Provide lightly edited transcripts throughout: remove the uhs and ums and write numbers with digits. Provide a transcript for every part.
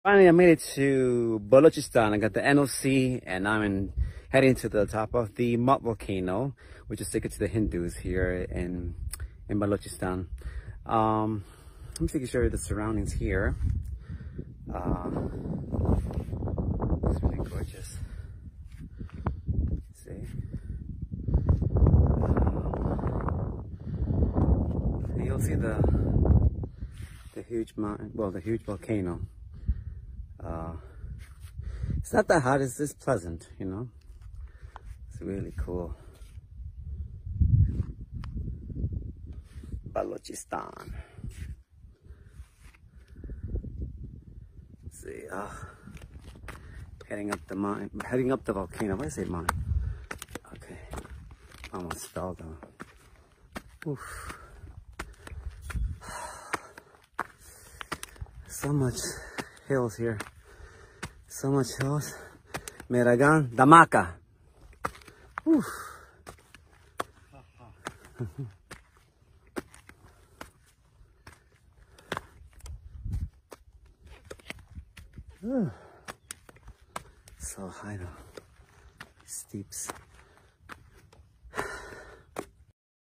Finally, I made it to Balochistan. I got the NOC, and I'm heading to the top of the Mud Volcano, which is sacred to the Hindus here in Balochistan. Let me take a show you the surroundings here. It's really gorgeous. See? And you'll see the huge mountain, well, the huge volcano. It's not that hot, it's just pleasant, you know. It's really cool. Balochistan. Let's see, heading up the mountain, heading up the volcano. Why did I say mountain? Okay, almost fell down. Oof. So much hills here. So much hills. Meragan, Damaka. Oof. So high though. Steeps.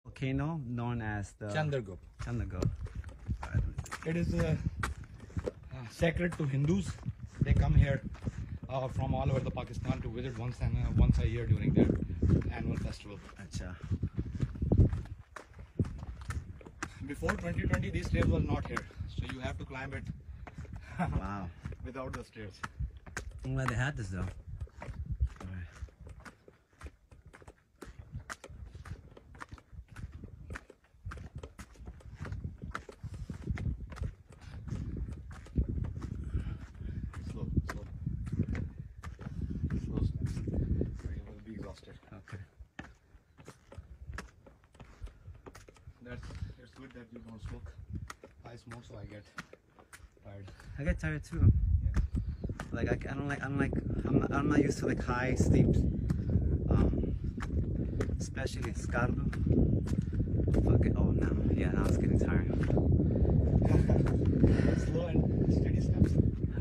Volcano known as the Chandragup. Chandragup. It is sacred to Hindus. They come here from all over the Pakistan to visit once a year during their annual festival. Acha. Before 2020, these stairs were not here, so you have to climb it. Wow. Without the stairs. I'm glad they had this though. Slow steps. Or you will be exhausted. Okay. It's good that you don't smoke. I smoke, so I get tired. I get tired too. Like I'm not used to like high steep, especially in Skardu. Okay. Oh now it's getting tiring. Slow and steady steps.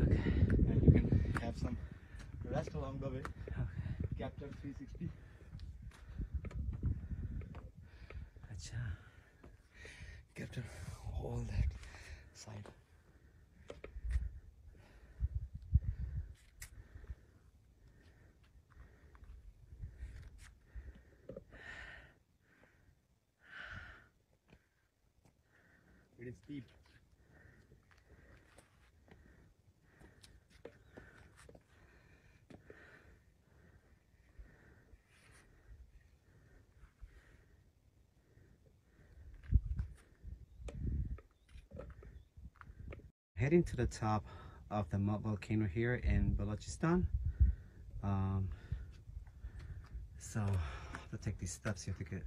Okay. And you can have some rest along the way. Okay. Capture 360. Acha. Capture all that side. It is steep. Heading to the top of the Mud Volcano here in Balochistan. So to take these steps, you have to get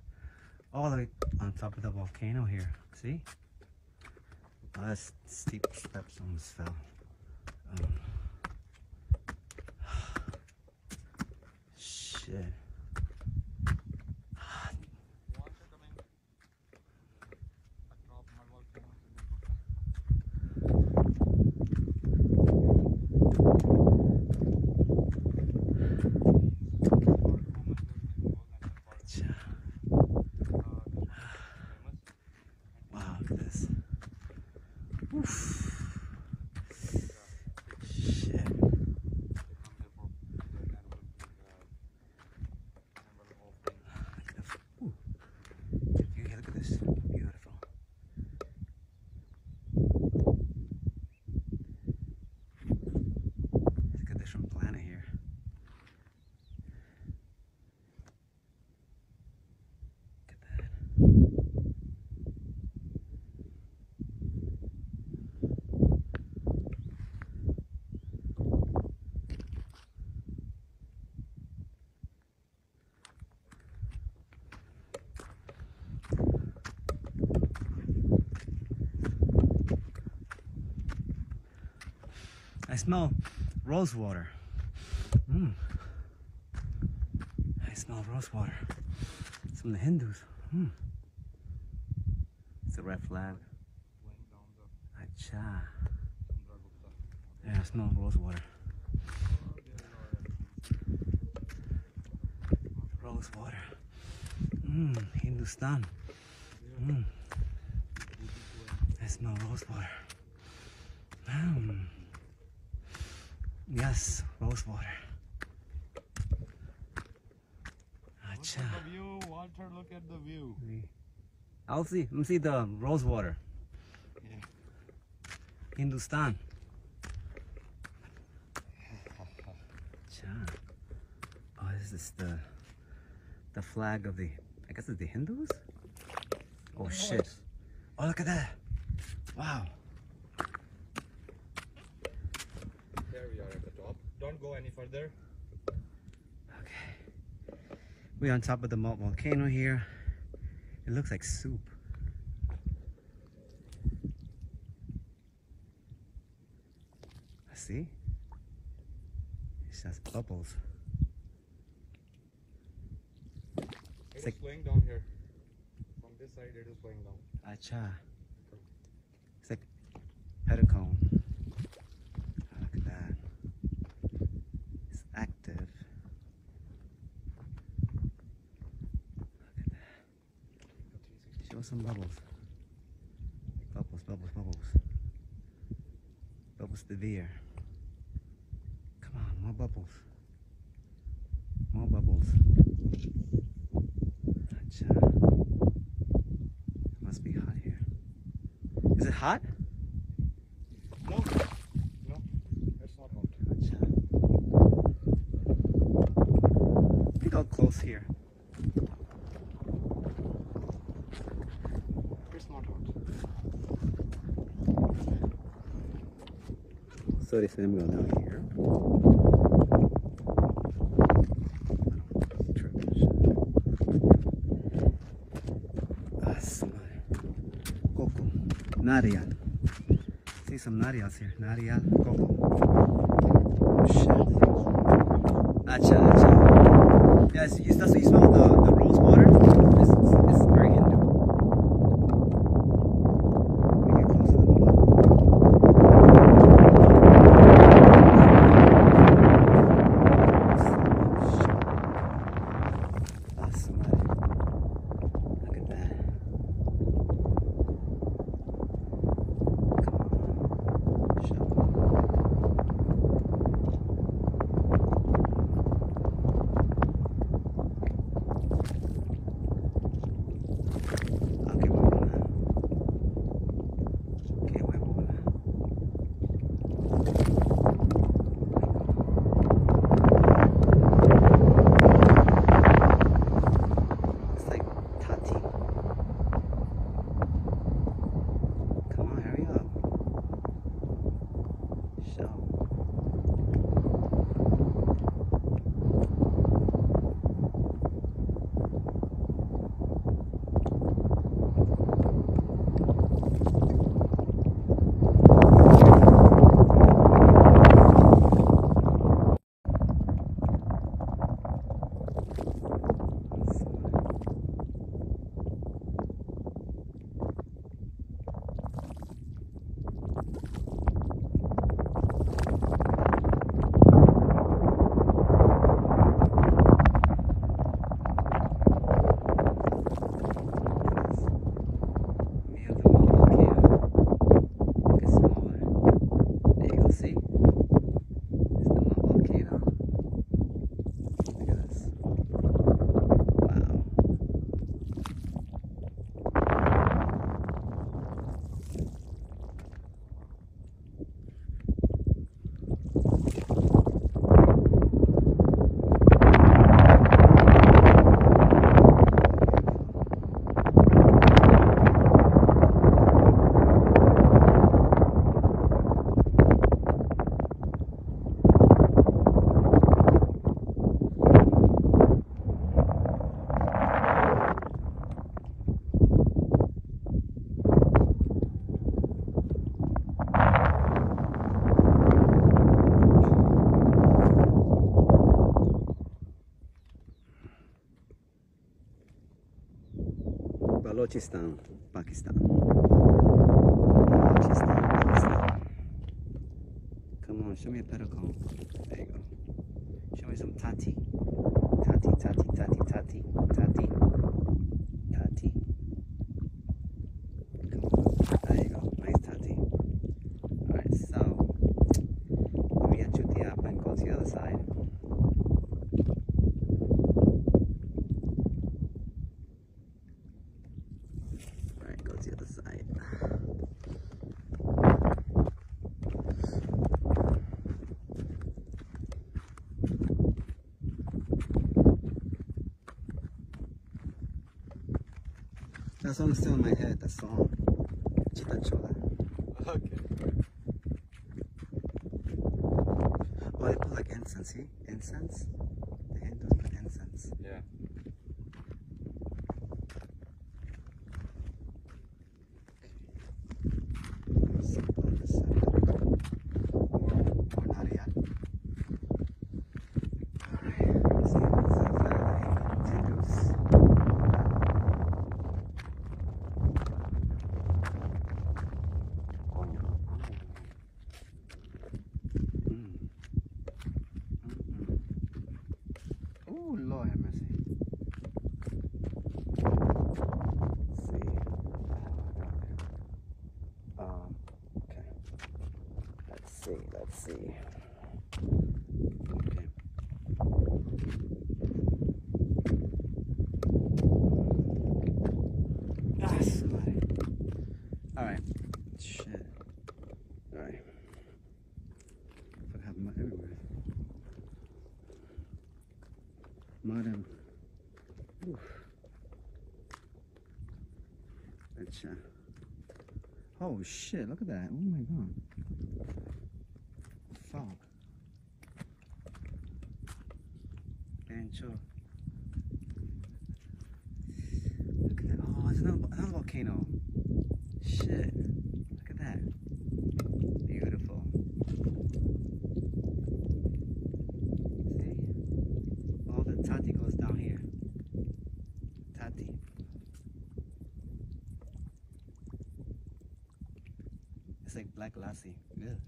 all the way on top of the volcano here. See? Oh, that's steep steps, almost fell. Shit. Wow, look at this. Oof. Shit. Ooh. Look at this. Beautiful. Look at this from planet here. Look at that. I smell rose water. I smell rose water. It's from the Hindus. It's a red flag. Acha. Yeah, I smell rose water. Rose water. Hindustan. I smell rose water. Yes, rose water. Look at the view, Walter, look at the view. I'll see. Let me see the rose water. Yeah. Hindustan. Oh, this is the flag of the, I guess it's the Hindus? Oh shit. Oh, look at that. Wow. There we are at the top. Don't go any further. Okay. We're on top of the volcano here. It looks like soup. See? It's just bubbles. It is flowing down here. From this side it is flowing down. Acha. It's like petacone. Oh, look at that. It's active. Look at that. Show some bubbles. Bubbles, bubbles, bubbles. Bubbles to the ear. Come on, more bubbles. More bubbles. Acha. It must be hot here. Is it hot? No, no, it's not hot. Acha. I think I'll close here. It's not hot. So they say I'm going down here. Coco. Nariyal. See some nariyals here. Nariyal, coco. Oh shit. Acha, acha. Yes, that's what you smell the rose water. It's very Hindu. Let me get close to the water. Look at that. Balochistan, Pakistan. Balochistan, Pakistan. Come Show me a better cone. There you go. Show me some tati. Tati, tati, tati, tati, tati. Tati. There you go. Nice tati. Alright, so let me get you the app and go to the other side. Alright, go to the other side. That song's still in my head, that song. Chita Chola. Okay. Oh, they put like incense, see? Incense? The Hindus put incense. Yeah. Simple on this side. Or not yet. Alright, let's see what's up there. Hindus. Oh Lord have mercy. Let's see. Okay. Let's see. Okay. Ah, somebody. Alright. Shit. Alright. I have mud everywhere. Mud and oof. Gotcha. Oh shit, look at that. Oh my god. Fog. And sure. Look at that. Oh, there's another volcano. Shit. Look at that. Beautiful. See? All the tati goes down here. Tati. It's like black lassi. Good.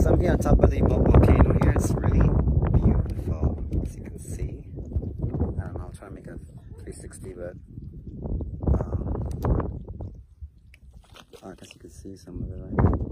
So I'm here on top of the volcano here. It's really beautiful, as you can see. I don't know, I'll try to make a 360, but I guess you can see some of it, right?